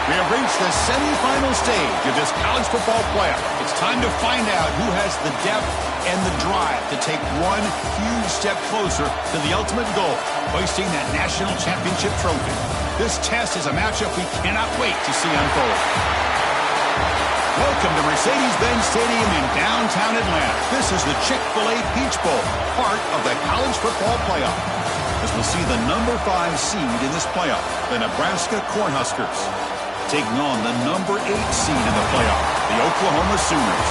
We have reached the semifinal stage of this college football playoff. It's time to find out who has the depth and the drive to take one huge step closer to the ultimate goal, hoisting that national championship trophy. This test is a matchup we cannot wait to see unfold. Welcome to Mercedes-Benz Stadium in downtown Atlanta. This is the Chick-fil-A Peach Bowl, part of the college football playoff. As we'll see the number 5 seed in this playoff, the Nebraska Cornhuskers, taking on the number 8 seed in the playoff, the Oklahoma Sooners.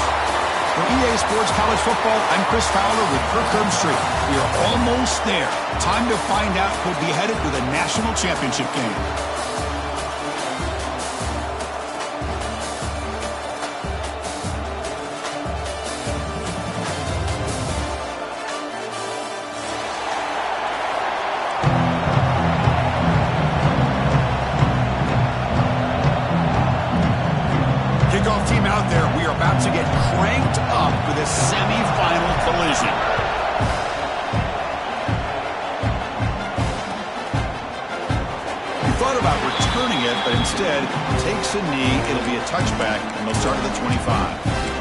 For EA Sports College Football, I'm Chris Fowler with Kirk Herbstreit. We are almost there. Time to find out who'll be headed to the national championship game. Team out there, we are about to get cranked up for this semifinal collision. He thought about returning it, but instead takes a knee. It'll be a touchback, and they'll start at the 25.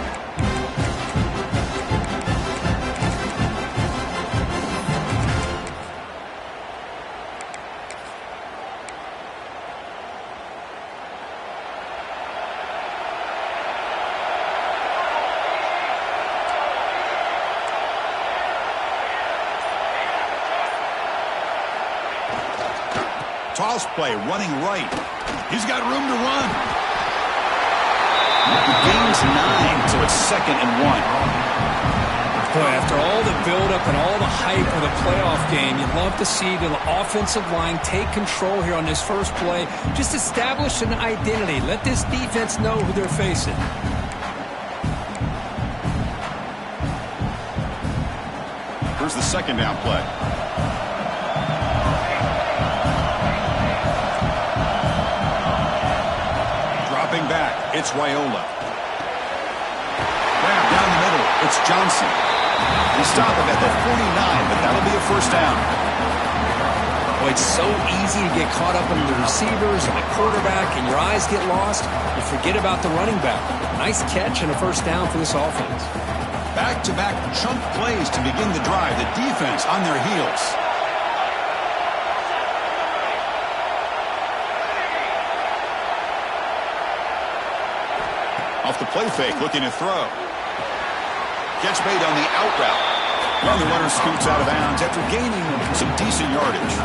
Toss play, running right. He's got room to run. He gains 9, so it's 2nd and 1. Boy, after all the buildup and all the hype of the playoff game, you'd love to see the offensive line take control here on this first play. Just establish an identity. Let this defense know who they're facing. Here's the 2nd down play. Back, it's Raiola. Grab down the middle, it's Johnson. We stop him at the 49, but that'll be a first down. Well, it's so easy to get caught up in the receivers and the quarterback, and your eyes get lost. You forget about the running back. Nice catch and a first down for this offense. Back-to-back chunk plays to begin the drive. The defense on their heels. Off the play fake, looking to throw. Catch made on the out route. Well, the runner scoots out of bounds after gaining some decent yardage.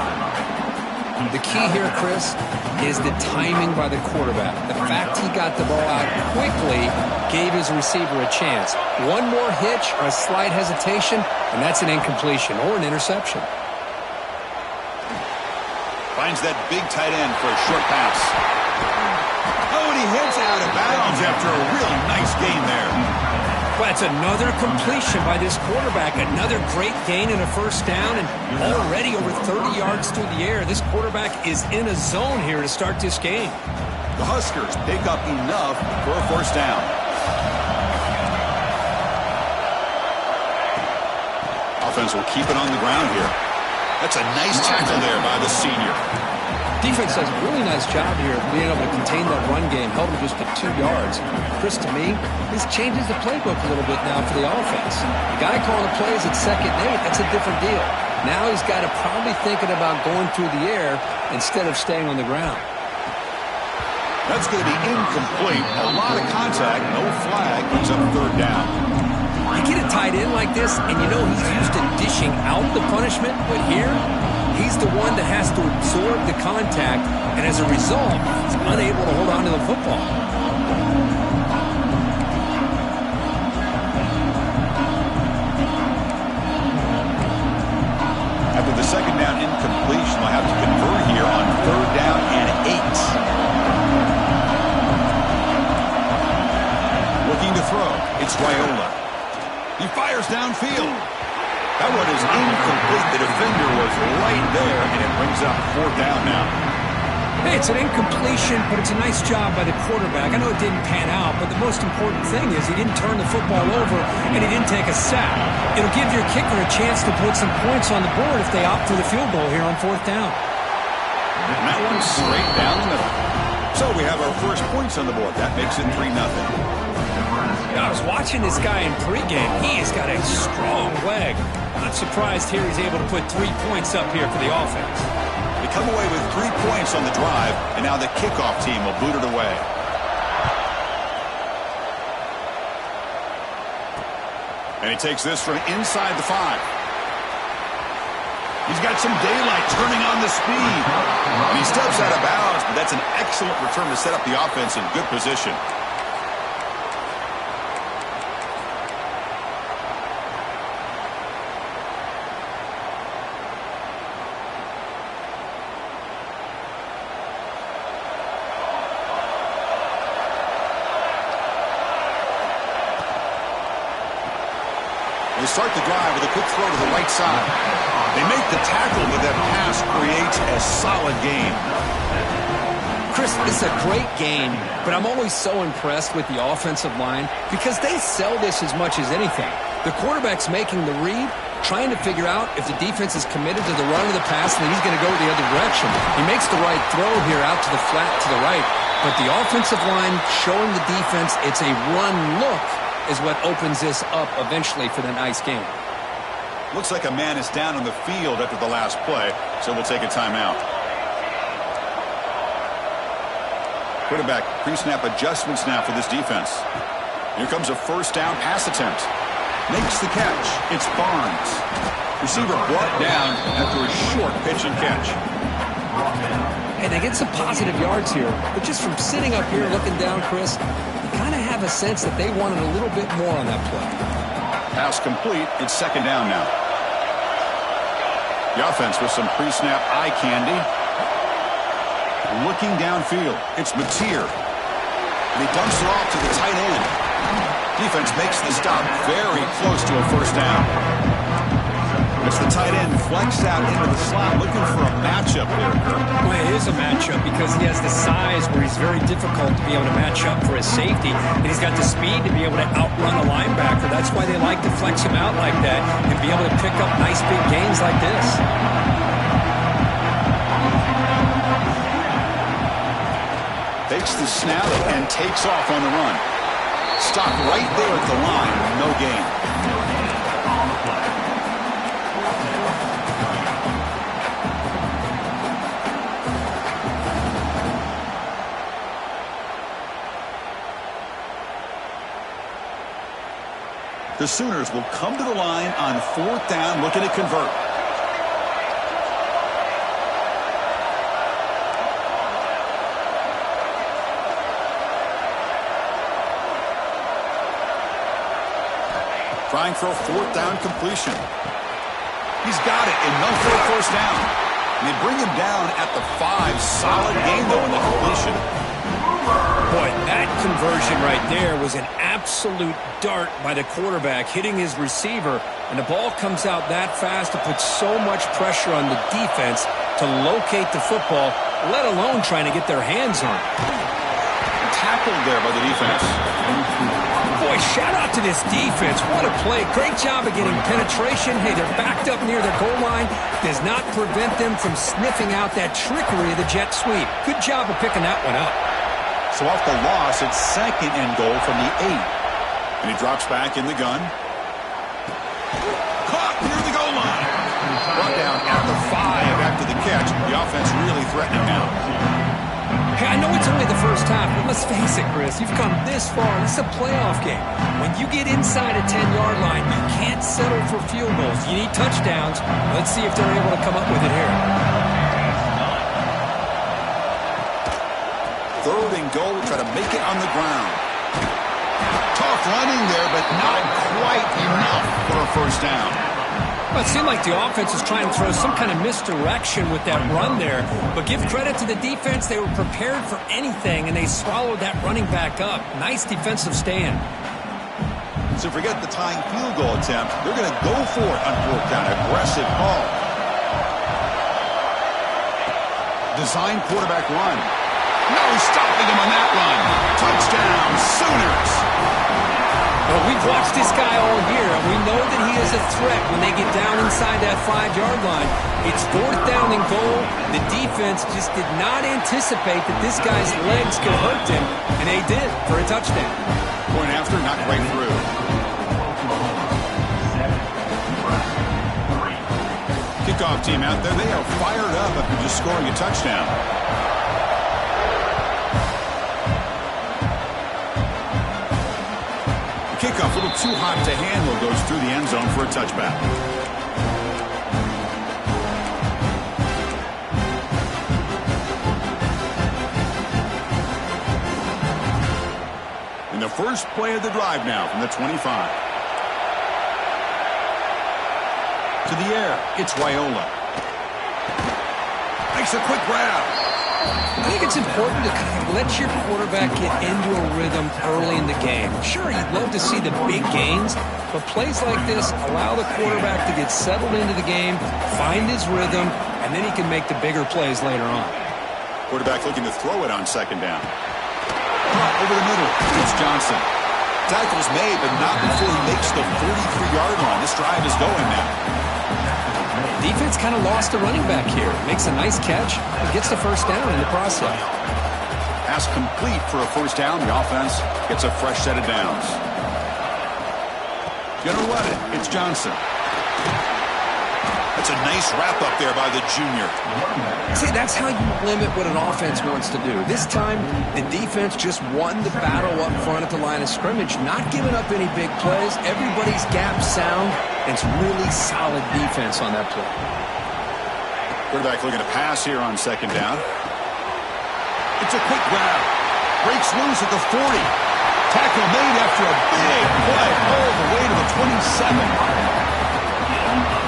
The key here, Chris, is the timing by the quarterback. The fact he got the ball out quickly gave his receiver a chance. One more hitch or a slight hesitation, and that's an incompletion or an interception. Finds that big tight end for a short pass. Oh, and he hits out of bounds after a really nice gain there. Well, that's another completion by this quarterback. Another great gain and a first down, and already over 30 yards through the air. This quarterback is in a zone here to start this game. The Huskers pick up enough for a first down. Offense will keep it on the ground here. That's a nice tackle there by the senior. Defense does a really nice job here of being able to contain that run game, held him just at 2 yards. Chris, to me, this changes the playbook a little bit now for the offense. The guy calling the plays at 2nd and 8, that's a different deal. Now he's got to probably thinking about going through the air instead of staying on the ground. That's going to be incomplete. A lot of contact, no flag, brings up third down. You get a tight end like this, and you know he's used to dishing out the punishment, but here, he's the one that has to absorb the contact, and as a result, he's unable to hold on to the football. After the second down incompletion, they'll have to convert here on third down and 8. Looking to throw. It's Raiola. He fires downfield. That one is incomplete. The defender was right there, and it brings up fourth down now. Hey, it's an incompletion, but it's a nice job by the quarterback. I know it didn't pan out, but the most important thing is he didn't turn the football over, and he didn't take a sack. It'll give your kicker a chance to put some points on the board if they opt for the field goal here on fourth down. And that one's straight down the middle. So we have our first points on the board. That makes it 3-0. I was watching this guy in pregame. He has got a strong leg. Not surprised here he's able to put 3 points up here for the offense. They come away with 3 points on the drive, and now the kickoff team will boot it away. And he takes this from inside the 5. He's got some daylight turning on the speed. And he steps out of bounds, but that's an excellent return to set up the offense in good position. They start the drive with a quick throw to the right side. They make the tackle, but that pass creates a solid gain. Chris, it's a great game, but I'm always so impressed with the offensive line because they sell this as much as anything. The quarterback's making the read, trying to figure out if the defense is committed to the run or the pass, and then he's going to go the other direction. He makes the right throw here out to the flat to the right, but the offensive line showing the defense it's a run look is what opens this up eventually for the nice game. Looks like a man is down on the field after the last play, so we'll take a timeout. Quarterback pre-snap adjustments now for this defense. Here comes a first down pass attempt. Makes the catch. It's Barnes. Receiver brought down after a short pitch and catch. Hey, they get some positive yards here, but just from sitting up here looking down, Chris, you kind of have a sense that they wanted a little bit more on that play. Pass complete. It's second down now. The offense with some pre-snap eye candy. Looking downfield. It's Mateer. And he dumps it off to the tight end. Defense makes the stop very close to a first down. It's the tight end flexed out into the slot, looking for a matchup there, Kirk. Well, it is a matchup because he has the size where he's very difficult to be able to match up for his safety, and he's got the speed to be able to outrun a linebacker. That's why they like to flex him out like that and be able to pick up nice big gains like this. Takes the snap and takes off on the run. Stop right there at the line, no gain. The Sooners will come to the line on fourth down, looking to convert. Trying for a fourth down completion. He's got it, enough for a first down. And they bring him down at the 5. Solid gain, though, in the completion. Boy, that conversion right there was an absolute dart by the quarterback, hitting his receiver, and the ball comes out that fast to put so much pressure on the defense to locate the football, let alone trying to get their hands on it. Tackled there by the defense. Boy, shout out to this defense. What a play. Great job of getting penetration. Hey, they're backed up near the goal line. Does not prevent them from sniffing out that trickery of the jet sweep. Good job of picking that one up. So off the loss, it's second and goal from the 8. And he drops back in the gun. Caught near the goal line. Brought down at the 5 after the catch. The offense really threatening now. Hey, I know it's only the first half, but let's face it, Chris. You've come this far. This is a playoff game. When you get inside a 10-yard line, you can't settle for field goals. You need touchdowns. Let's see if they're able to come up with it here. 3rd and goal. Try to make it on the ground. Tough running there, but not quite enough for a first down. Well, it seemed like the offense was trying to throw some kind of misdirection with that run there. But give credit to the defense. They were prepared for anything, and they swallowed that running back up. Nice defensive stand. So forget the tying field goal attempt. They're going to go for it on 4th down. Aggressive call. Design quarterback run. No stopping him on that run. Touchdown, Sooners. Well, we've watched this guy all year, and we know that he is a threat when they get down inside that 5-yard line. It's 4th down and goal. The defense just did not anticipate that this guy's legs could hurt him, and they did for a touchdown. Point after, not right through. Kickoff team out there. They are fired up after just scoring a touchdown. Kickoff, a little too hot to handle, goes through the end zone for a touchback. In the first play of the drive now from the 25. To the air, it's Wyola. Makes a quick grab. I think it's important to kind of let your quarterback get into a rhythm early in the game. Sure, you'd love to see the big gains, but plays like this allow the quarterback to get settled into the game, find his rhythm, and then he can make the bigger plays later on. Quarterback looking to throw it on 2nd down. Over the middle, it's Johnson. Tackle's made, but not before he makes the 43-yard line. This drive is going now. Defense kind of lost a running back here. Makes a nice catch and gets the first down in the process. Pass complete for a first down. The offense gets a fresh set of downs. Gonna run it. It's Johnson. That's a nice wrap up there by the junior. See, that's how you limit what an offense wants to do. This time, the defense just won the battle up front at the line of scrimmage, not giving up any big plays. Everybody's gap sound. It's really solid defense on that play. Quarterback looking to pass here on 2nd down. It's a quick grab. Breaks loose at the 40. Tackle made after a big play all the way to the 27.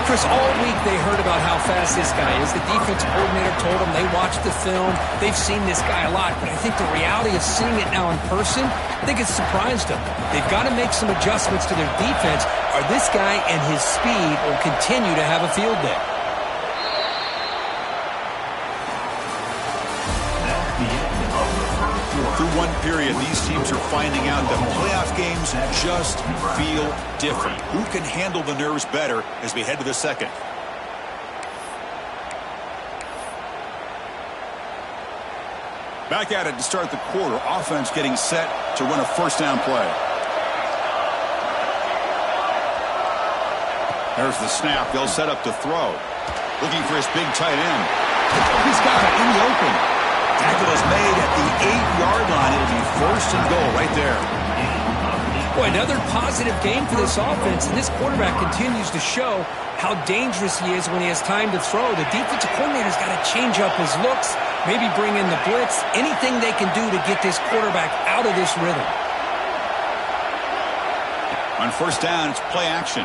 Chris, all week they heard about how fast this guy is. The defense coordinator told them they watched the film. They've seen this guy a lot, but I think the reality of seeing it now in person, I think it's surprised them. They've got to make some adjustments to their defense, or this guy and his speed will continue to have a field day. Through one period, these teams are finding out that playoff games just feel different. Who can handle the nerves better as we head to the second? Back at it to start the quarter. Offense getting set to run a first down play. There's the snap. They'll set up to throw. Looking for his big tight end. He's got it in the open. Tackle is made at the 8-yard line. It'll be 1st and goal right there. Boy, another positive game for this offense, and this quarterback continues to show how dangerous he is when he has time to throw. The defensive coordinator's got to change up his looks, maybe bring in the blitz, anything they can do to get this quarterback out of this rhythm. On first down, it's play action.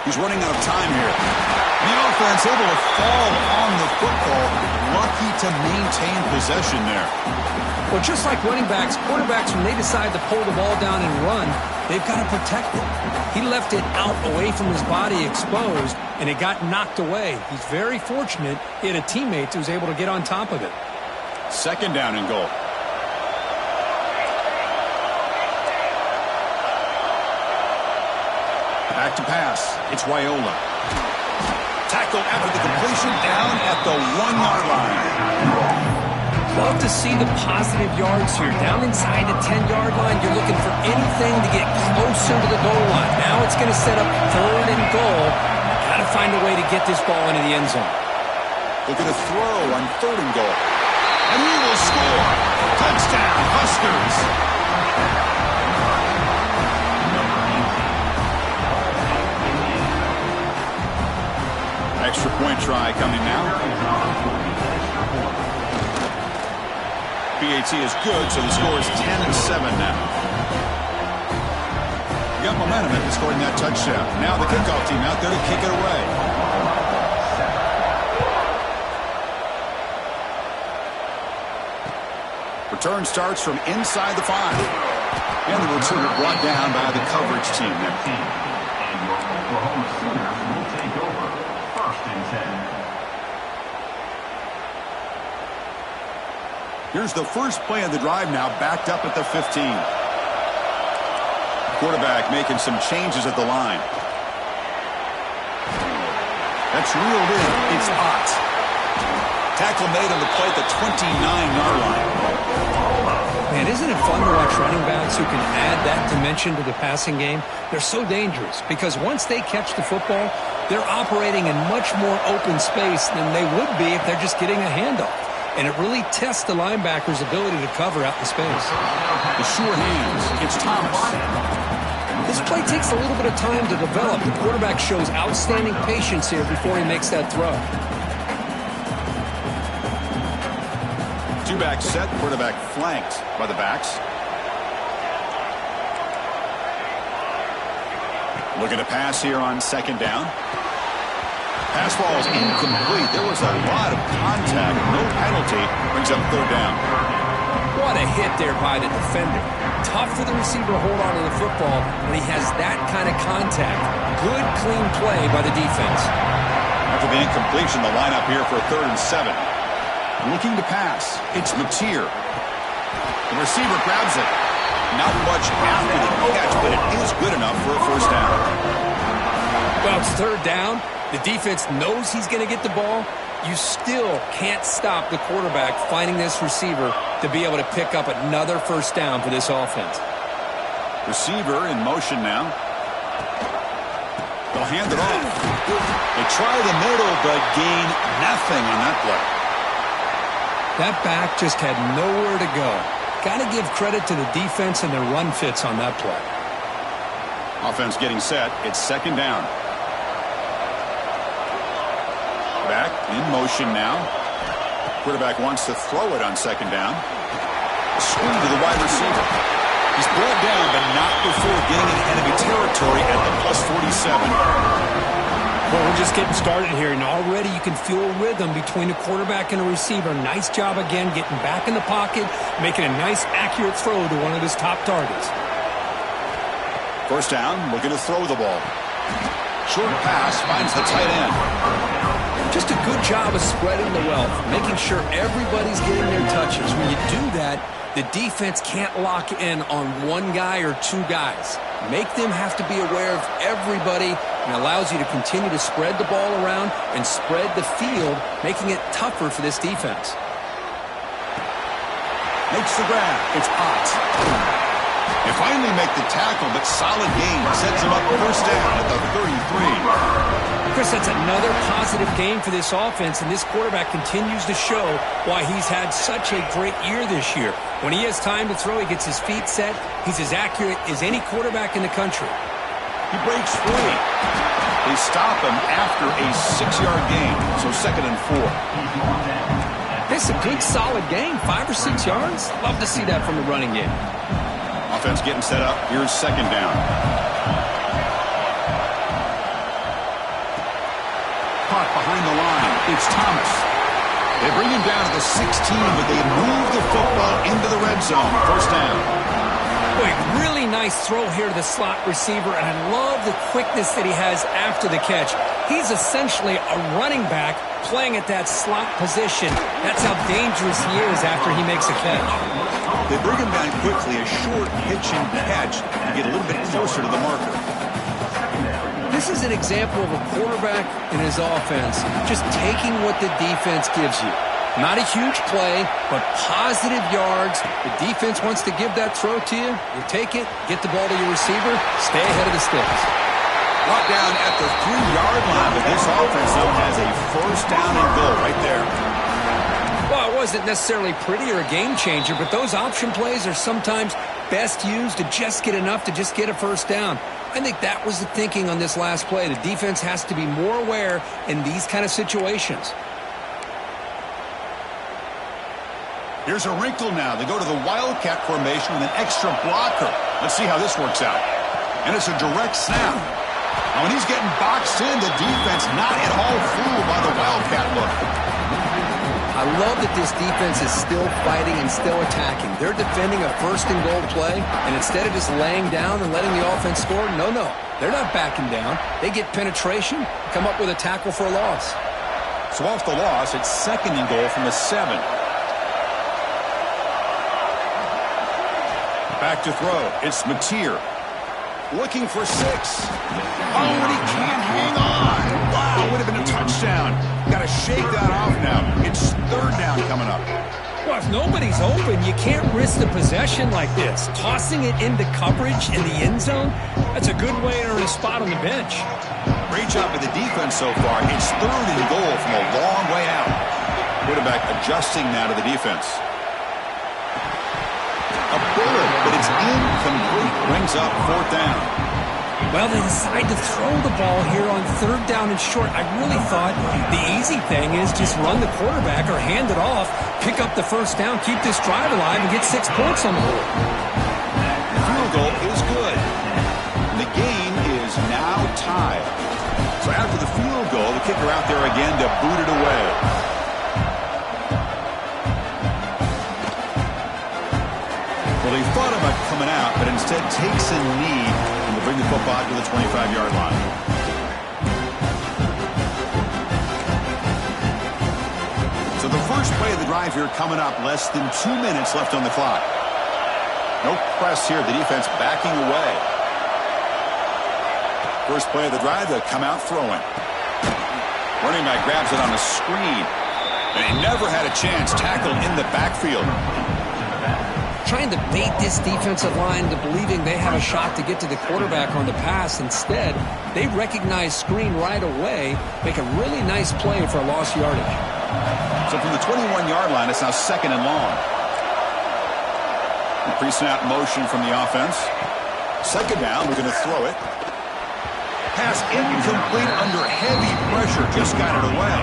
He's running out of time here. The offense able to fall on the football. Lucky to maintain possession there. Well, just like running backs, quarterbacks, when they decide to pull the ball down and run, they've got to protect it. He left it out away from his body exposed, and it got knocked away. He's very fortunate he had a teammate who was able to get on top of it. 2nd down and goal. Back to pass. It's Wyola. Tackle after the completion down at the 1-yard line. Love to see the positive yards here. Down inside the 10-yard line, you're looking for anything to get closer to the goal line. Now it's going to set up 3rd and goal. Got to find a way to get this ball into the end zone. Looking to throw on 3rd and goal. and he will score. Touchdown, Huskers. Extra point try coming now. PAT is good, so the score is 10-7 now. Got momentum after scoring that touchdown. Now the kickoff team out there to kick it away. Return starts from inside the 5. And the returner brought down by the coverage team there. And your Oklahoma Sooners will take over 1st and 10. Here's the first play of the drive now, backed up at the 15. Quarterback making some changes at the line. That's reeled in. It's Ott. Tackle made on the play at the 29-yard line. Man, isn't it fun to watch running backs who can add that dimension to the passing game? They're so dangerous because once they catch the football, they're operating in much more open space than they would be if they're just getting a handoff. And it really tests the linebacker's ability to cover out the space. The sure hands. It's Thomas. This play takes a little bit of time to develop. The quarterback shows outstanding patience here before he makes that throw. Two-back set, quarterback flanked by the backs. Looking to pass here on 2nd down. Pass ball is incomplete. There was a lot of contact. No penalty. Brings up 3rd down. What a hit there by the defender. Tough for the receiver to hold on to the football when he has that kind of contact. Good, clean play by the defense. After the incompletion, the lineup here for 3rd and 7. Looking to pass. It's Mateer. The receiver grabs it. Not much after the catch, but it is good enough for a 1st down. Well, it's 3rd down. The defense knows he's going to get the ball. You still can't stop the quarterback finding this receiver to be able to pick up another 1st down for this offense. Receiver in motion now. They'll hand it off. They try the middle, but gain nothing on that play. That back just had nowhere to go. Got to give credit to the defense and their run fits on that play. Offense getting set. It's 2nd down. Back in motion now. Quarterback wants to throw it on 2nd down. Screen to the wide receiver. He's brought down, but not before getting in enemy territory at the +47. Well, we're just getting started here, and already you can feel a rhythm between the quarterback and the receiver. Nice job again getting back in the pocket, making a nice, accurate throw to one of his top targets. 1st down, looking to throw the ball. Short pass finds the tight end. Just a good job of spreading the wealth, making sure everybody's getting their touches. When you do that, the defense can't lock in on one guy or 2 guys. Make them have to be aware of everybody, and allows you to continue to spread the ball around and spread the field, making it tougher for this defense. Makes the grab. It's Ott. They finally make the tackle, but solid gain sets him up 1st down at the 33. Chris, that's another positive game for this offense, and this quarterback continues to show why he's had such a great year this year. When he has time to throw, he gets his feet set. He's as accurate as any quarterback in the country. He breaks free. They stop him after a 6-yard gain, so 2nd and 4. This is a good, solid game, 5 or 6 yards. Love to see that from the running game. Offense getting set up. Here's 2nd down. Caught behind the line. It's Thomas. They bring him down to the 16, but they move the football into the red zone. 1st down. Boy, really nice throw here to the slot receiver, and I love the quickness that he has after the catch. He's essentially a running back playing at that slot position. That's how dangerous he is after he makes a catch. They bring him down quickly, a short pitch and catch to get a little bit closer to the marker. This is an example of a quarterback in his offense just taking what the defense gives you. Not a huge play, but positive yards. The defense wants to give that throw to you. You take it, get the ball to your receiver, stay ahead of the sticks. Brought down at the 3-yard line, but this offense now has a 1st down and goal right there. Well, it wasn't necessarily pretty or a game changer, but those option plays are sometimes best used to just get enough to just get a first down. I think that was the thinking on this last play. The defense has to be more aware in these kind of situations. Here's a wrinkle now. They go to the Wildcat formation with an extra blocker. Let's see how this works out. And it's a direct snap. Now, when he's getting boxed in, the defense not at all fooled by the Wildcat look. I love that this defense is still fighting and still attacking. They're defending a first-and-goal play, and instead of just laying down and letting the offense score, no. They're not backing down. They get penetration, come up with a tackle for a loss. So off the loss, it's 2nd and goal from the 7. Back to throw. It's Mateer. Looking for 6. Oh, and he can't hang on. Wow, would have been a touchdown. Got to shake that off now. It's 3rd down coming up. Well, if nobody's open, you can't risk the possession like this. Tossing it into coverage in the end zone, that's a good way to earn a spot on the bench. Great job by the defense so far. It's 3rd and goal from a long way out. Quarterback adjusting now to the defense. A bullet, but it's incomplete. Brings up 4th down. Well, they decide to throw the ball here on 3rd down and short. I really thought the easy thing is just run the quarterback or hand it off, pick up the first down, keep this drive alive, and get 6 points on the board. The field goal is good. The game is now tied. So after the field goal, the kicker out there again to boot it away. Well, he thought about coming out, but instead takes a knee and will bring the football to the 25-yard line. So the first play of the drive here coming up, less than 2 minutes left on the clock. No press here, the defense backing away. First play of the drive, they'll come out throwing. Running back grabs it on a screen, and he never had a chance, tackled in the backfield. Trying to bait this defensive line to believing they have a shot to get to the quarterback on the pass. Instead, they recognize screen right away, make a really nice play for a lost yardage. So from the 21-yard line, it's now 2nd and long. Pre-snap motion from the offense. 2nd down, we're going to throw it. Pass incomplete under heavy pressure, just got it away.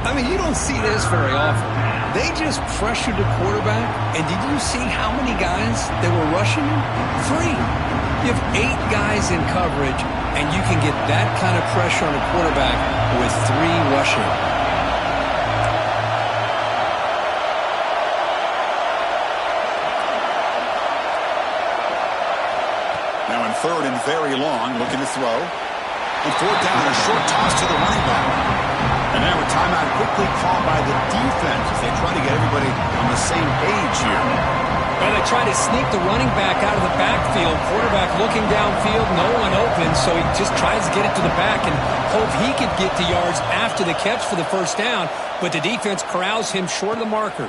I mean, you don't see this very often. They just pressured the quarterback, and did you see how many guys they were rushing him? 3. You have 8 guys in coverage, and you can get that kind of pressure on a quarterback with 3 rushing. Now in 3rd and very long, looking to throw. And 4th down, a short toss to the running back. And now a timeout quickly called by the defense as they try to get everybody on the same page here. Well, they try to sneak the running back out of the backfield. Quarterback looking downfield, no one open, so he just tries to get it to the back and hope he could get to yards after the catch for the first down, but the defense corrals him short of the marker.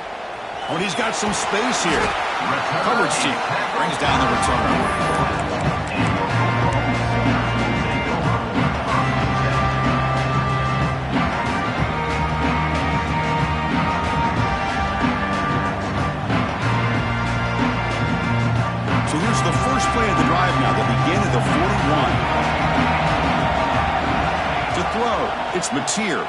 When he's got some space here, coverage team brings down the return. So here's the first play of the drive now. They begin at the 41. To throw, it's Mateer.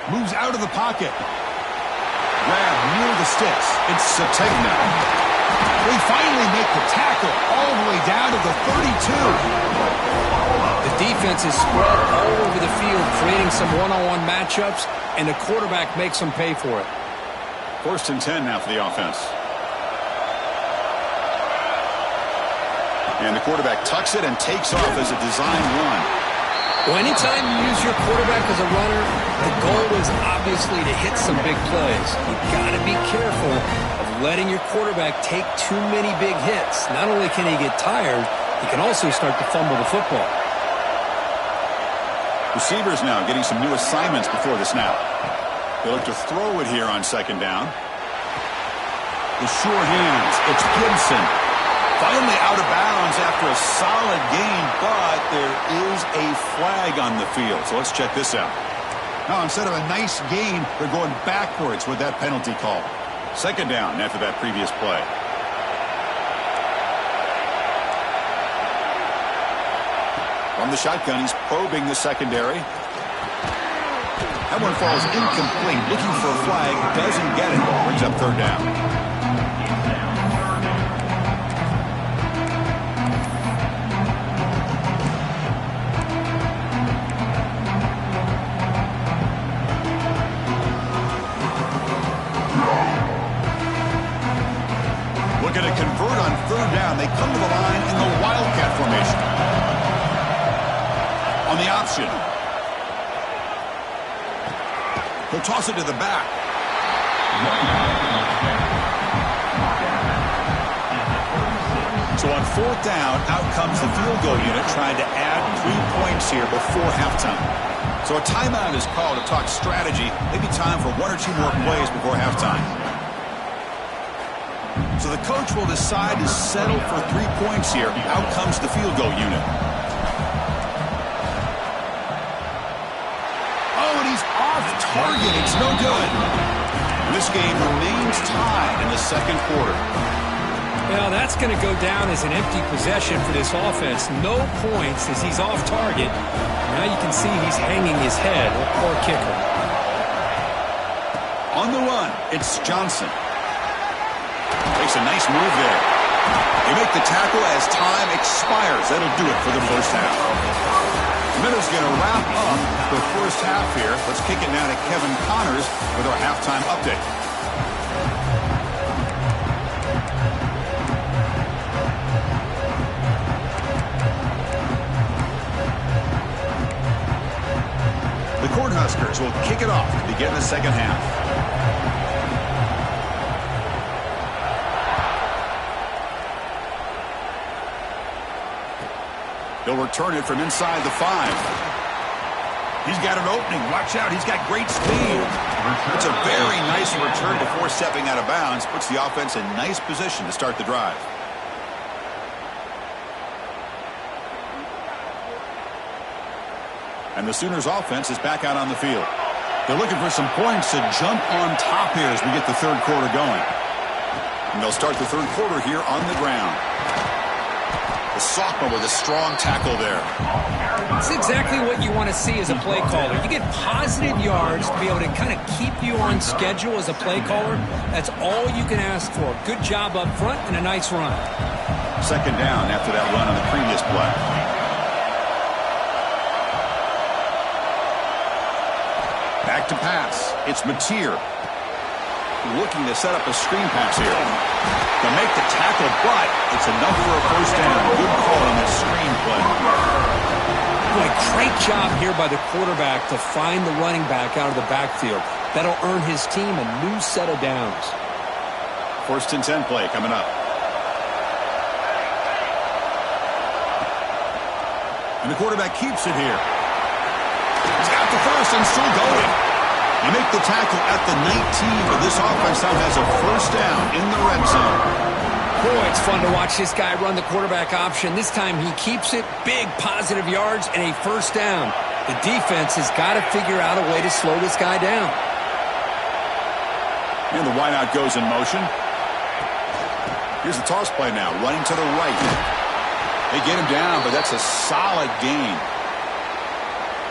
Moves out of the pocket. Grab near the sticks. It's Sategna. They finally make the tackle all the way down to the 32. The defense is spread all over the field, creating some one-on-one matchups, and the quarterback makes them pay for it. 1st and 10 now for the offense. And the quarterback tucks it and takes off as a design run. Well, anytime you use your quarterback as a runner, the goal is obviously to hit some big plays. You've got to be careful of letting your quarterback take too many big hits. Not only can he get tired, he can also start to fumble the football. Receivers now getting some new assignments before the snap. They look to throw it here on 2nd down. The sure hands. It's Gibson. Finally out of bounds after a solid gain, but there is a flag on the field. So let's check this out. Now, instead of a nice gain, they're going backwards with that penalty call. Second down after that previous play. From the shotgun, he's probing the secondary. That one falls incomplete. Looking for a flag, doesn't get it. Brings up third down. Looking to convert on third down. They come to the line in the Wildcat formation. On the option. He'll toss it to the back. So on fourth down, out comes the field goal unit trying to add 3 points here before halftime. So a timeout is called to talk strategy. Maybe time for 1 or 2 more plays before halftime. So the coach will decide to settle for 3 points here. Out comes the field goal unit. Oh, and he's off target. It's no good. This game remains tied in the second quarter. Well, that's going to go down as an empty possession for this offense. No points as he's off target. Now you can see he's hanging his head. Poor kicker. On the run, it's Johnson. Makes a nice move there. They make the tackle as time expires. That'll do it for the first half. Miller's going to wrap up the first half here. Let's kick it now to Kevin Connors with our halftime update. The Cornhuskers will kick it off to begin the second half. They'll return it from inside the 5. He's got an opening. Watch out. He's got great speed. It's a very nice return before stepping out of bounds. Puts the offense in nice position to start the drive. And the Sooners offense is back out on the field. They're looking for some points to jump on top here as we get the third quarter going. And they'll start the third quarter here on the ground. The sophomore with a strong tackle there. It's exactly what you want to see as a play caller. You get positive yards to be able to kind of keep you on schedule as a play caller. That's all you can ask for. Good job up front and a nice run. Second down after that run on the previous play. Back to pass. It's Mateer. Looking to set up a screen pass here. To make the tackle, but it's enough for a first down. Good call on that screen play. Boy, great job here by the quarterback to find the running back out of the backfield. That'll earn his team a new set of downs. First and 10 play coming up. And the quarterback keeps it here. He's got the first and still going. You make the tackle at the 19, but this offense now has a first down in the red zone. Boy, it's fun to watch this guy run the quarterback option. This time he keeps it, big positive yards, and a first down. The defense has got to figure out a way to slow this guy down. And the wideout goes in motion. Here's the toss play now, running to the right. They get him down, but that's a solid gain.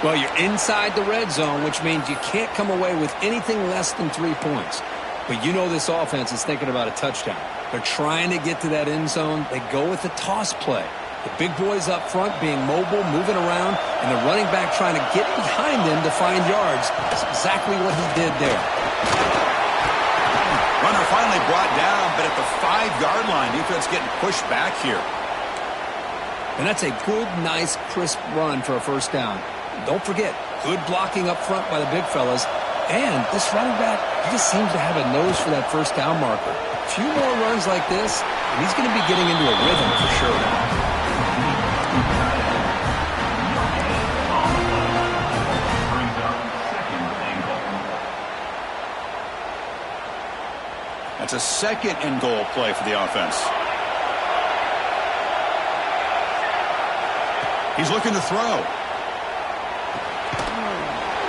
Well, you're inside the red zone, which means you can't come away with anything less than 3 points. But you know this offense is thinking about a touchdown. They're trying to get to that end zone. They go with the toss play. The big boys up front being mobile, moving around, and the running back trying to get behind them to find yards. That's exactly what he did there. Runner finally brought down, but at the 5-yard line, defense getting pushed back here. And that's a good, nice, crisp run for a first down. Don't forget, good blocking up front by the big fellas. And this running back, he just seems to have a nose for that first down marker. A few more runs like this, and he's going to be getting into a rhythm for sure. That's a second and goal play for the offense. He's looking to throw.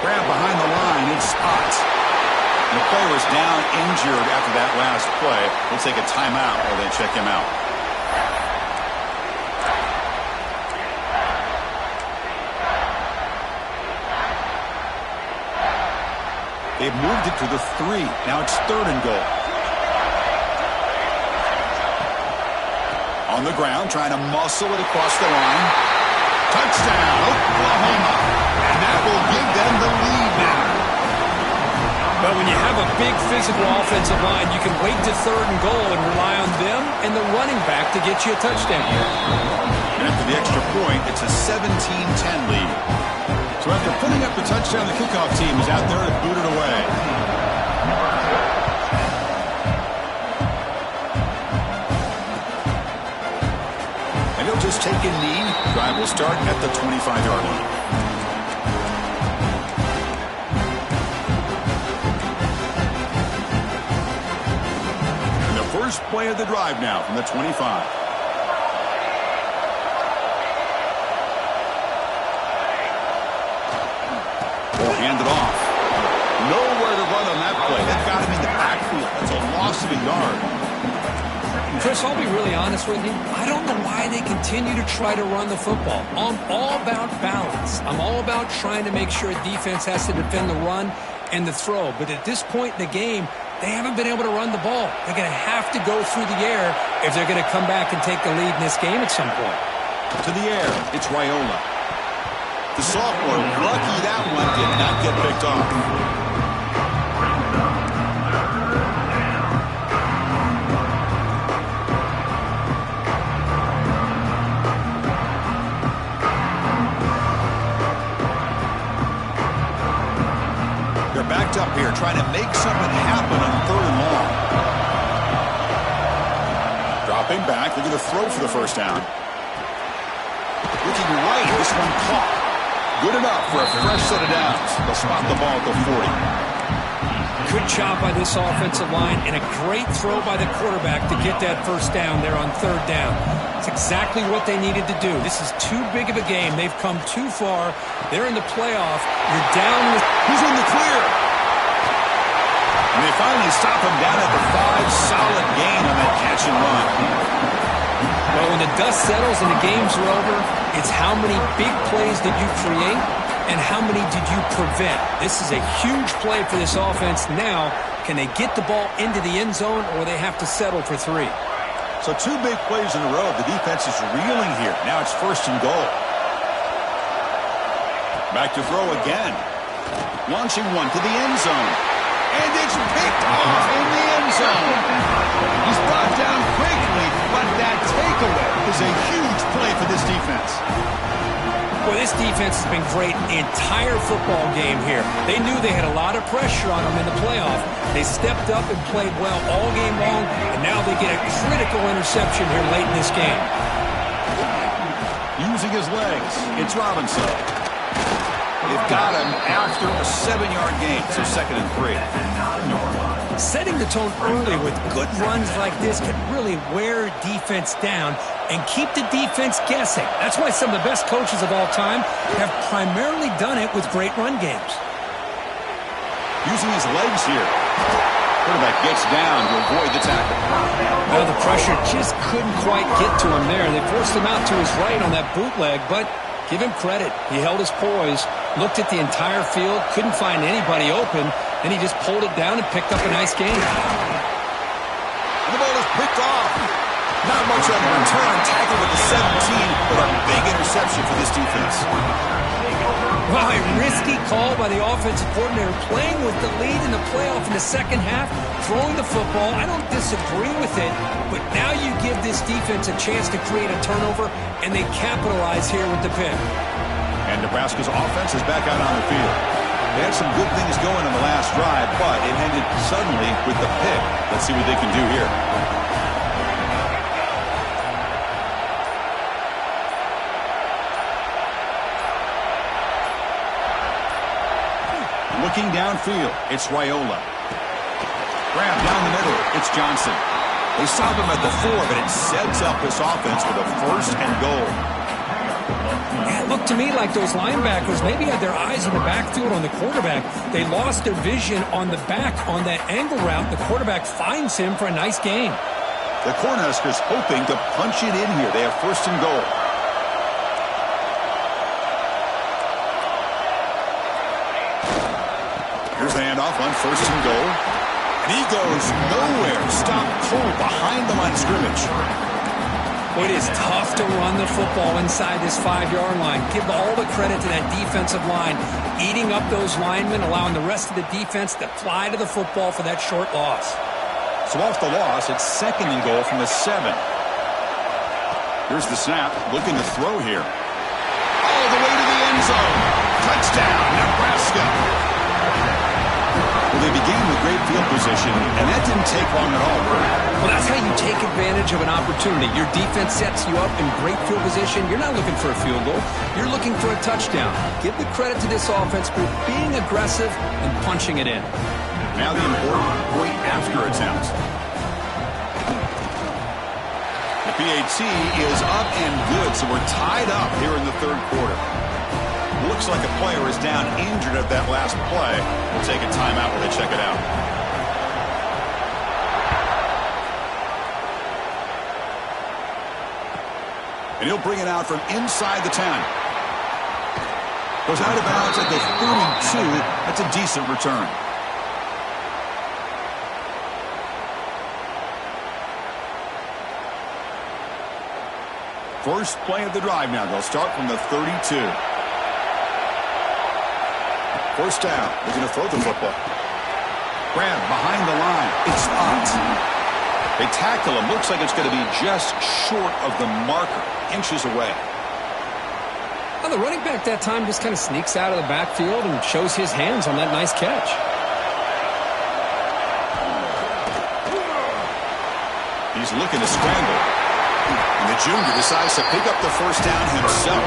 Grab behind the line in spot. The player is down injured after that last play. We'll take a timeout while they check him out. They've moved it to the 3. Now it's 3rd and goal. On the ground, trying to muscle it across the line. Touchdown, Oklahoma. And that will give them the lead now. But when you have a big physical offensive line, you can wait to 3rd and goal and rely on them and the running back to get you a touchdown. And after the extra point, it's a 17-10 lead. So after putting up the touchdown, the kickoff team is out there to boot it away. And he'll just take a knee. Drive will start at the 25-yard line. And the first play of the drive now from the 25. Hand it off. Nowhere to run on that play. That got him in the backfield. That's a loss of a yard. Chris, I'll be really honest with you. I don't know why they continue to try to run the football. I'm all about balance. I'm all about trying to make sure defense has to defend the run and the throw. But at this point in the game, they haven't been able to run the ball. They're going to have to go through the air if they're going to come back and take the lead in this game at some point. To the air, it's Raiola. The sophomore, lucky that one did not get picked off. They're backed up here, trying to make something happen on 3rd and long. Dropping back, they're going to throw for the first down. Looking right, this one caught. Good enough for a fresh set of downs. They'll spot the ball at the 40. Good job by this offensive line and a great throw by the quarterback to get that first down there on 3rd down. It's exactly what they needed to do. This is too big of a game. They've come too far. They're in the playoff. You're down with... Who's in the clear? And they finally stop him down at the 5. Solid gain on that catch and run. Well, when the dust settles and the games are over, it's how many big plays did you create and how many did you prevent. This is a huge play for this offense. Now, can they get the ball into the end zone or they have to settle for 3? So 2 big plays in a row. The defense is reeling here. Now it's 1st and goal. Back to throw again. Launching one to the end zone. And it's picked off in the end zone. He's brought down quickly, but that takeaway is a huge play for this defense. Well, this defense has been great the entire football game here. They knew they had a lot of pressure on them in the playoff. They stepped up and played well all game long, and now they get a critical interception here late in this game. Using his legs, it's Robinson. They've got him after a 7-yard gain, so 2nd and 3. Setting the tone early with good runs like this can really wear defense down and keep the defense guessing. That's why some of the best coaches of all time have primarily done it with great run games. Using his legs here. Quarterback gets down to avoid the tackle. Well, the pressure just couldn't quite get to him there. They forced him out to his right on that bootleg, but give him credit. He held his poise, looked at the entire field, couldn't find anybody open, and he just pulled it down and picked up a nice gain. And the ball is picked off. Not much on the return. Tackled at the 17, but a big interception for this defense. Wow, a risky call by the offensive coordinator, playing with the lead in the playoff in the second half, throwing the football. I don't disagree with it, but now you give this defense a chance to create a turnover, and they capitalize here with the pick. And Nebraska's offense is back out on the field. They had some good things going on the last drive, but it ended suddenly with the pick. Let's see what they can do here. Looking downfield, it's Raiola. Grab down the middle, it's Johnson. They stop him at the 4, but it sets up this offense with a 1st and goal. Yeah, it looked to me like those linebackers maybe had their eyes in the backfield on the quarterback. They lost their vision on the back on that angle route. The quarterback finds him for a nice gain. The Cornhuskers hoping to punch it in here. They have first and goal. Here's the handoff on first and goal. And he goes nowhere. Stopped cold behind the line of scrimmage. It is tough to run the football inside this 5-yard line. Give all the credit to that defensive line, eating up those linemen, allowing the rest of the defense to fly to the football for that short loss. So off the loss, it's second and goal from the 7. Here's the snap, looking to throw here. All the way to the end zone. Touchdown, Nebraska. Well, they began with great field position, and that didn't take long at all, Bert. Well, that's how you take advantage of an opportunity. Your defense sets you up in great field position. You're not looking for a field goal. You're looking for a touchdown. Give the credit to this offense for being aggressive and punching it in. Now the important point after attempt. The PAT is up and good, so we're tied up here in the third quarter. Looks like a player is down injured at that last play. We'll take a timeout while they check it out. And he'll bring it out from inside the 10. Goes out of bounds at the 32. That's a decent return. First play of the drive now. They'll start from the 32. First down. They're going to throw the football. Grab behind the line. It's stopped. They tackle him. Looks like it's going to be just short of the marker. Inches away. Well, the running back that time just kind of sneaks out of the backfield and shows his hands on that nice catch. He's looking to scramble. And the junior decides to pick up the first down himself.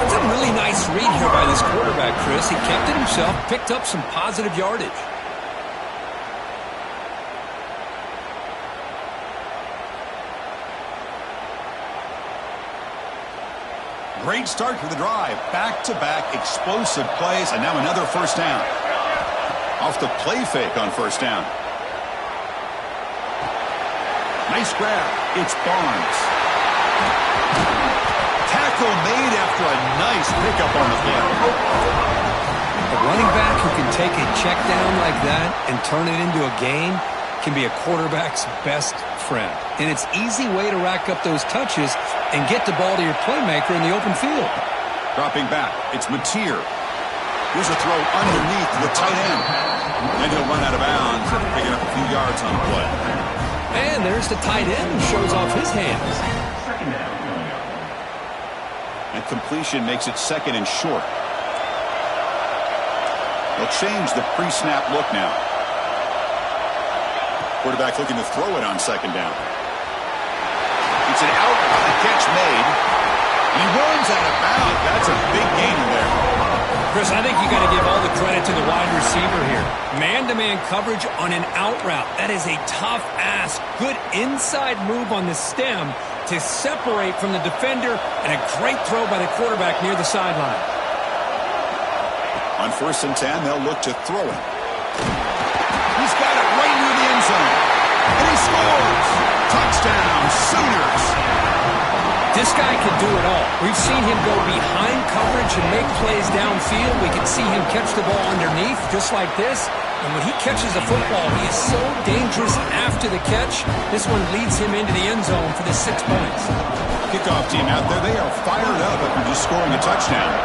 It's a really nice read here by this quarterback, Chris. He kept it himself, picked up some positive yardage. Great start for the drive. Back-to-back explosive plays, and now another first down. Off the play fake on first down. Nice grab. It's Barnes. Tackle made after a nice pickup on the play. A running back who can take a check down like that and turn it into a gain can be a quarterback's best friend. And it's an easy way to rack up those touches and get the ball to your playmaker in the open field. Dropping back, it's Mateer. Here's a throw underneath the tight end. And he'll run out of bounds after picking up a few yards on the play. And there's the tight end who shows off his hands. And completion makes it second and short. They'll change the pre-snap look now. Quarterback looking to throw it on second down. It's an out catch made. He runs out of bounds. That's a big gain in there. Chris, I think you got to give all the credit to the wide receiver here. Man-to-man coverage on an out route. That is a tough ask. Good inside move on the stem to separate from the defender, and a great throw by the quarterback near the sideline. On first and 10, they'll look to throw it. He's got it right near the end zone. And he scores. Touchdown, Sooners. This guy can do it all. We've seen him go behind coverage and make plays downfield. We can see him catch the ball underneath just like this. And when he catches the football, he is so dangerous after the catch. This one leads him into the end zone for the 6 points. Kickoff team out there, they are fired up after just scoring a touchdown.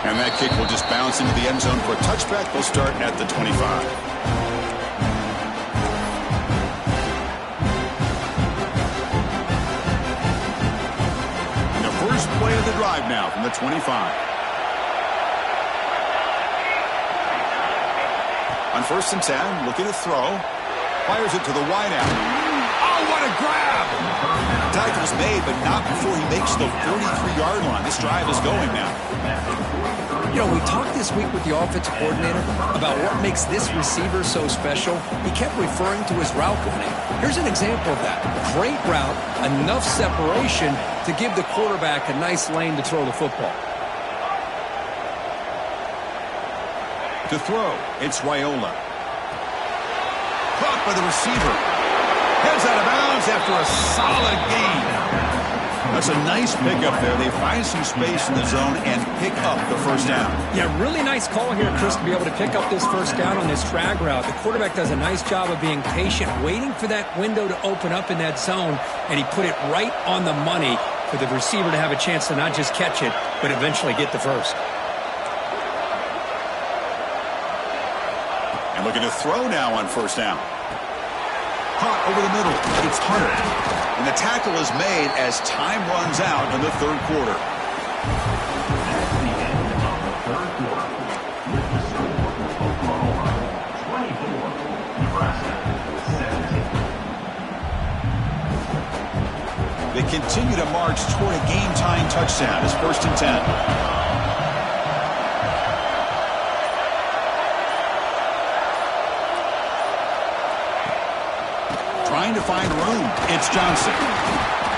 And that kick will just bounce into the end zone for a touchback. They'll start at the 25. First play of the drive now from the 25. On first and 10, looking to throw. Fires it to the wideout. Oh, what a grab! Tackle's made, but not before he makes the 43-yard line. This drive is going now. You know, we talked this week with the offensive coordinator about what makes this receiver so special. He kept referring to his route running. Here's an example of that. Great route, enough separation to give the quarterback a nice lane to throw the football. To throw, it's Raiola. Caught by the receiver. Heads out of bounds after a solid gain. That's a nice pickup there. They find some space in the zone and pick up the first down. Yeah, really nice call here, Chris, to be able to pick up this first down on this drag route. The quarterback does a nice job of being patient, waiting for that window to open up in that zone, and he put it right on the money for the receiver to have a chance to not just catch it, but eventually get the first. And looking to throw now on first down. Caught over the middle. It's Hunter. And the tackle is made as time runs out in the third quarter. That's the end of the third quarter. With the score, Oklahoma 24, Nebraska 17. They continue to march toward a game-tying touchdown. It's 1st and 10. Trying to find room. It's Johnson.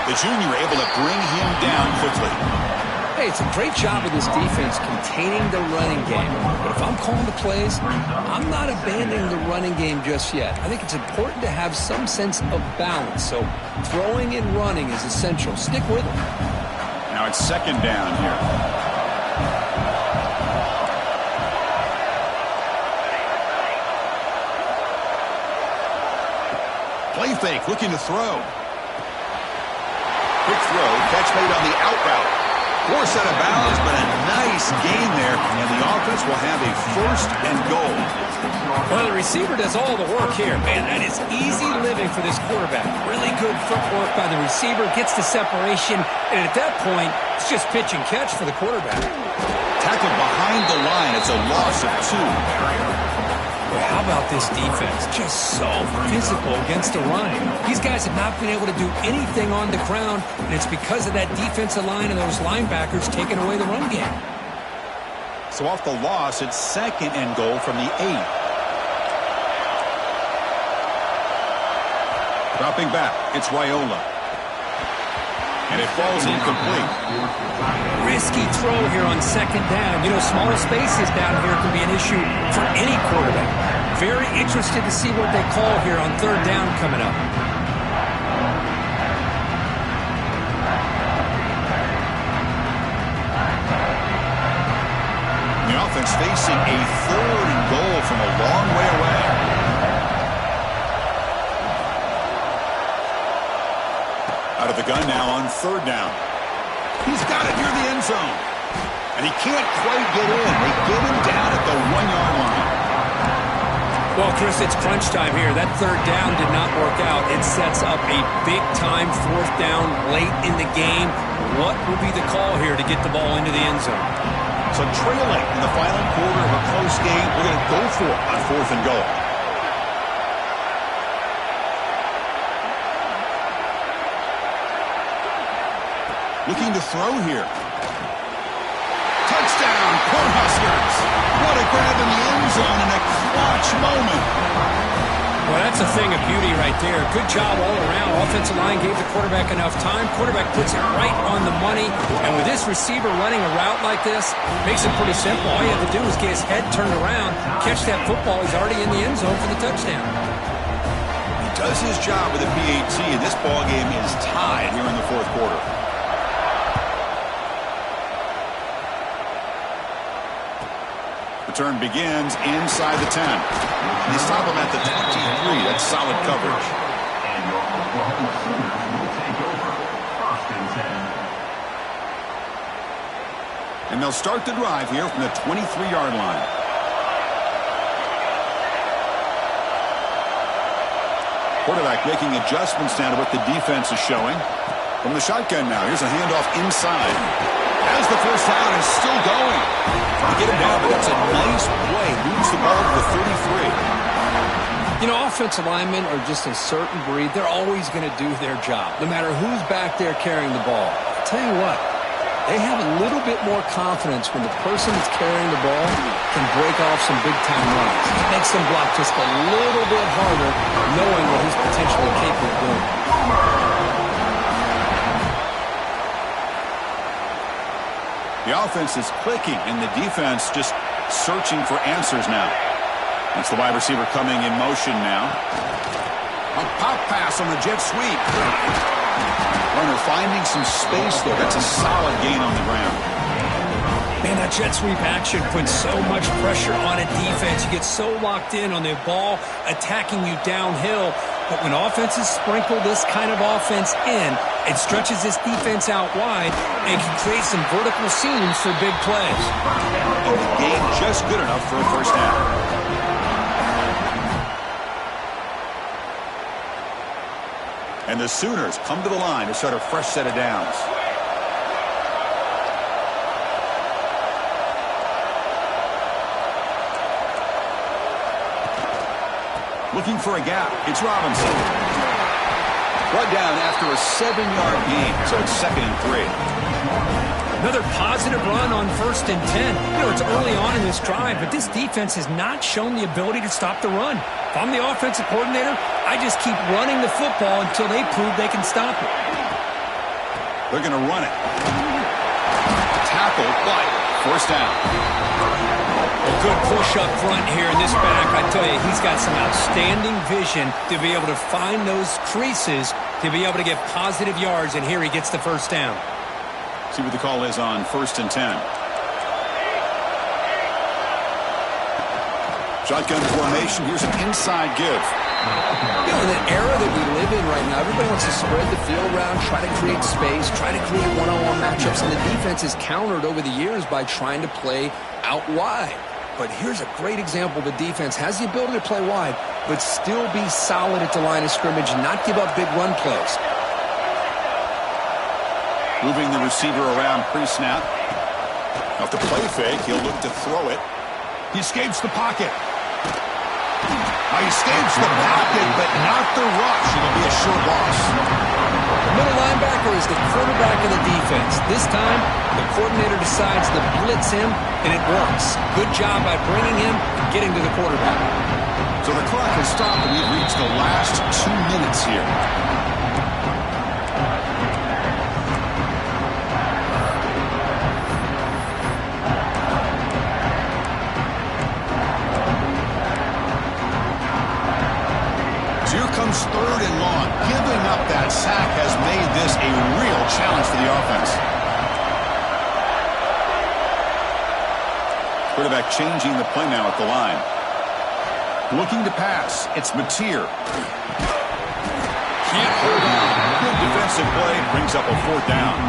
The junior able to bring him down quickly. Hey, it's a great job of this defense containing the running game. But if I'm calling the plays, I'm not abandoning the running game just yet. I think it's important to have some sense of balance. So throwing and running is essential. Stick with it. Now it's 2nd down here. Play fake, looking to throw. Quick throw, catch made on the out route. Forced out of bounds, but a nice gain there, and the offense will have a 1st and goal. Well, the receiver does all the work here. Man, that is easy living for this quarterback. Really good footwork by the receiver, gets the separation, and at that point, it's just pitch and catch for the quarterback. Tackled behind the line, it's a loss of 2. How about this defense? Just so physical against the run. These guys have not been able to do anything on the ground, and it's because of that defensive line and those linebackers taking away the run game. So off the loss, it's 2nd and goal from the 8. Dropping back, it's Raiola. And it falls incomplete. Risky throw here on 2nd down. You know, small spaces down here can be an issue for any quarterback. Very interested to see what they call here on 3rd down coming up. The offense facing a 3rd and goal from a long way away. Out of the gun now on 3rd down. He's got it near the end zone. And he can't quite get in. They get him down at the 1-yard line. Well, Chris, it's crunch time here. That 3rd down did not work out. It sets up a big-time 4th down late in the game. What will be the call here to get the ball into the end zone? So trailing in the final quarter of a close game, we're going to go for it on 4th and goal. Looking to throw here. Touchdown, Cornhuskers. What a grab in the end zone in a clutch moment. Well, that's a thing of beauty right there. Good job all around. Offensive line gave the quarterback enough time. Quarterback puts it right on the money. And with this receiver running a route like this, makes it pretty simple. All you have to do is get his head turned around, catch that football. He's already in the end zone for the touchdown. He does his job with a PAT, and this ball game is tied here in the 4th quarter. Return begins inside the 10. They stop him at the 23. That's solid coverage. And your Oklahoma Sooners will take over 1st and 10. And they'll start the drive here from the 23-yard line. Quarterback making adjustments now to what the defense is showing. From the shotgun now, here's a handoff inside. As the first down is still going. Trying to get him down, but that's a nice play. Moves the ball to the 33. You know, offensive linemen are just a certain breed. They're always going to do their job, no matter who's back there carrying the ball. I'll tell you what, They have a little bit more confidence when the person that's carrying the ball can break off some big-time runs. It makes them block just a little bit harder, knowing what he's potentially capable of doing. The offense is clicking, and the defense just searching for answers now. That's the wide receiver coming in motion now. A pop pass on the jet sweep. Runner finding some space there. That's a solid gain on the ground. Man, that jet sweep action puts so much pressure on a defense. You get so locked in on the ball attacking you downhill. But when offenses sprinkle this kind of offense in, it stretches this defense out wide and can create some vertical seams for big plays. And the game just good enough for a first down. And the Sooners come to the line to start a fresh set of downs. Looking for a gap. It's Robinson. Brought down after a 7-yard gain, so it's 2nd and 3. Another positive run on 1st and 10. You know, it's early on in this drive, but this defense has not shown the ability to stop the run. If I'm the offensive coordinator, I just keep running the football until they prove they can stop it. They're going to run it. Tackle, but first down. A good push up front here in this back. I tell you, he's got some outstanding vision to be able to find those creases, to be able to get positive yards, and here he gets the first down. See what the call is on 1st and 10. Shotgun formation. Here's an inside give. You know, in the era that we live in right now, everybody wants to spread the field around, try to create space, try to create one-on-one matchups, and the defense is countered over the years by trying to play out wide. But here's a great example. The defense has the ability to play wide, but still be solid at the line of scrimmage and not give up big run plays. Moving the receiver around pre-snap. Off the play fake, he'll look to throw it. He escapes the pocket. He escapes the pocket, but not the rush. It'll be a short loss. The middle linebacker is the quarterback of the defense. This time, the coordinator decides to blitz him, and it works. Good job by bringing him and getting to the quarterback. So the clock has stopped, and we've reached the last 2 minutes here. Here comes 3rd and long. Giving up that sack has made this a real challenge for the offense. Quarterback changing the play now at the line. Looking to pass. It's Mateer. Can't hold on. Good defensive play. Brings up a 4th down.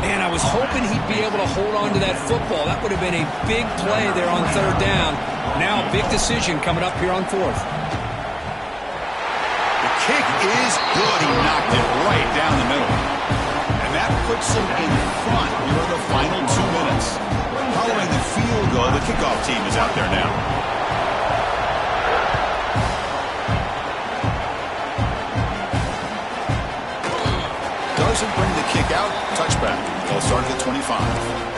Man, I was hoping he'd be able to hold on to that football. That would have been a big play there on 3rd down. Now, big decision coming up here on 4th. Kick is good. He knocked it right down the middle. And that puts him in front here in the final 2 minutes. Following the field goal, the kickoff team is out there now. Doesn't bring the kick out. Touchback. They'll start at the 25.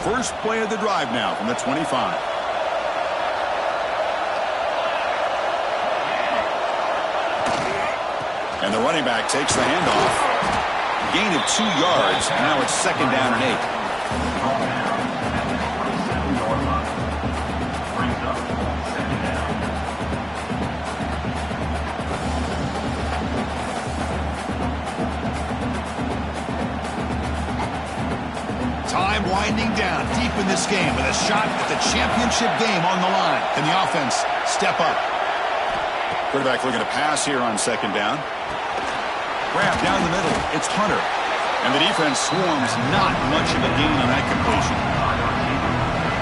First play of the drive now from the 25. And the running back takes the handoff. Gain of 2 yards. Now it's 2nd down and 8. Time winding down deep in this game with a shot at the championship game on the line. Can the offense step up? Quarterback looking to pass here on 2nd down. Grab down the middle. It's Hunter. And the defense swarms. Not much of a gain on that completion.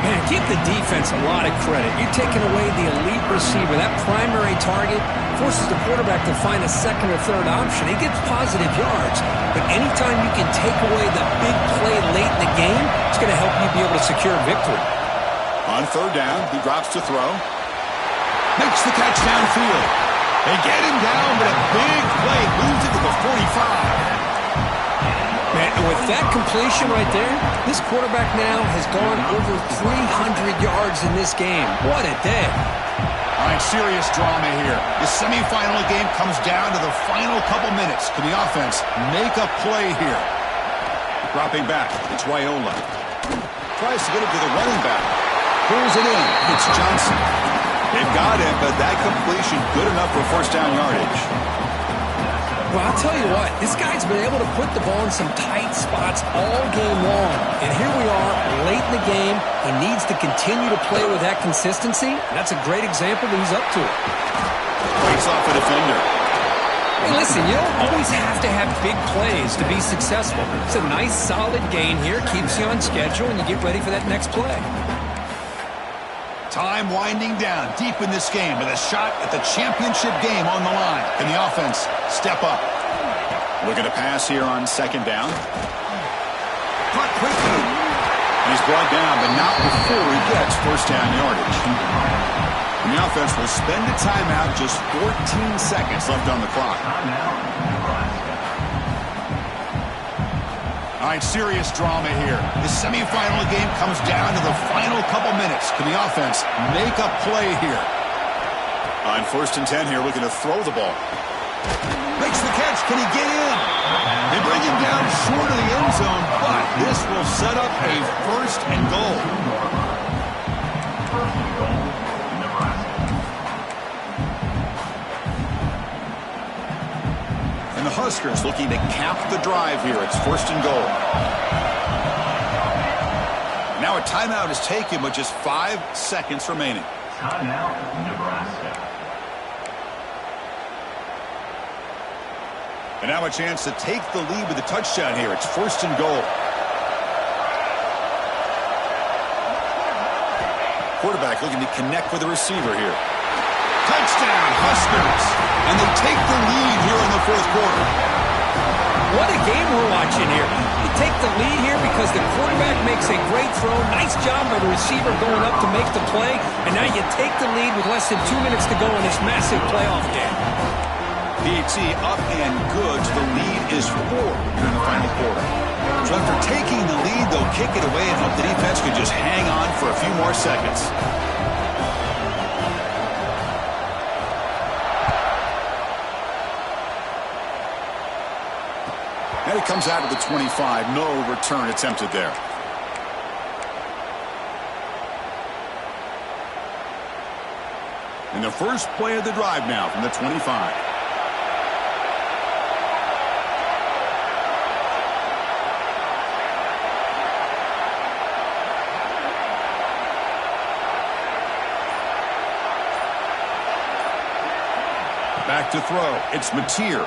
Man, give the defense a lot of credit. You're taking away the elite receiver. That primary target forces the quarterback to find a 2nd or 3rd option. He gets positive yards. But anytime you can take away the big play late in the game, it's going to help you be able to secure victory. On 3rd down, he drops to throw. Makes the catch downfield. They get him down, but a big play moves it to the 45. Man, with that completion right there, this quarterback now has gone over 300 yards in this game. What a day. All right, serious drama here. The semifinal game comes down to the final couple minutes. Can the offense make a play here? Dropping back, it's Wyola. Tries to get it to the running back. Pulls it in. It's Johnson. They've got him, but that completion good enough for first down yardage. Well, I'll tell you what, this guy's been able to put the ball in some tight spots all game long. And here we are, late in the game. He needs to continue to play with that consistency. And that's a great example that he's up to it. Breaks off a defender. Hey, listen, you don't always have to have big plays to be successful. It's a nice, solid gain here. Keeps you on schedule, and you get ready for that next play. Time winding down deep in this game with a shot at the championship game on the line. Can the offense step up? Look at a pass here on second down. Caught quickly. He's brought down, but not before he gets first down yardage. And the offense will spend a timeout, just 14 seconds left on the clock. All right, serious drama here. The semifinal game comes down to the final couple minutes. Can the offense make a play here? On first and 10 here, looking to throw the ball. Makes the catch. Can he get in? They bring him down short of the end zone, but this will set up a first and goal. First and goal, Nebraska. And the Huskers looking to cap the drive here. It's first and goal. Now a timeout is taken with just 5 seconds remaining. Timeout, Nebraska. And now a chance to take the lead with a touchdown here. It's first and goal. Quarterback looking to connect with the receiver here. Touchdown, Huskers. And they take the lead here in the fourth quarter. What a game we're watching here. You take the lead here because the quarterback makes a great throw. Nice job by the receiver going up to make the play. And now you take the lead with less than 2 minutes to go in this massive playoff game. PAT up and good. So the lead is 4 here in the final quarter. So after taking the lead, they'll kick it away and hope the defense could just hang on for a few more seconds. And it comes out of the 25. No return attempted there. And the first play of the drive now from the 25. Back to throw. It's Mateer.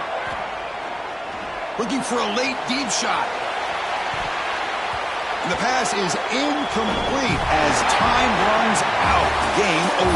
Looking for a late deep shot. And the pass is incomplete as time runs out. Game over.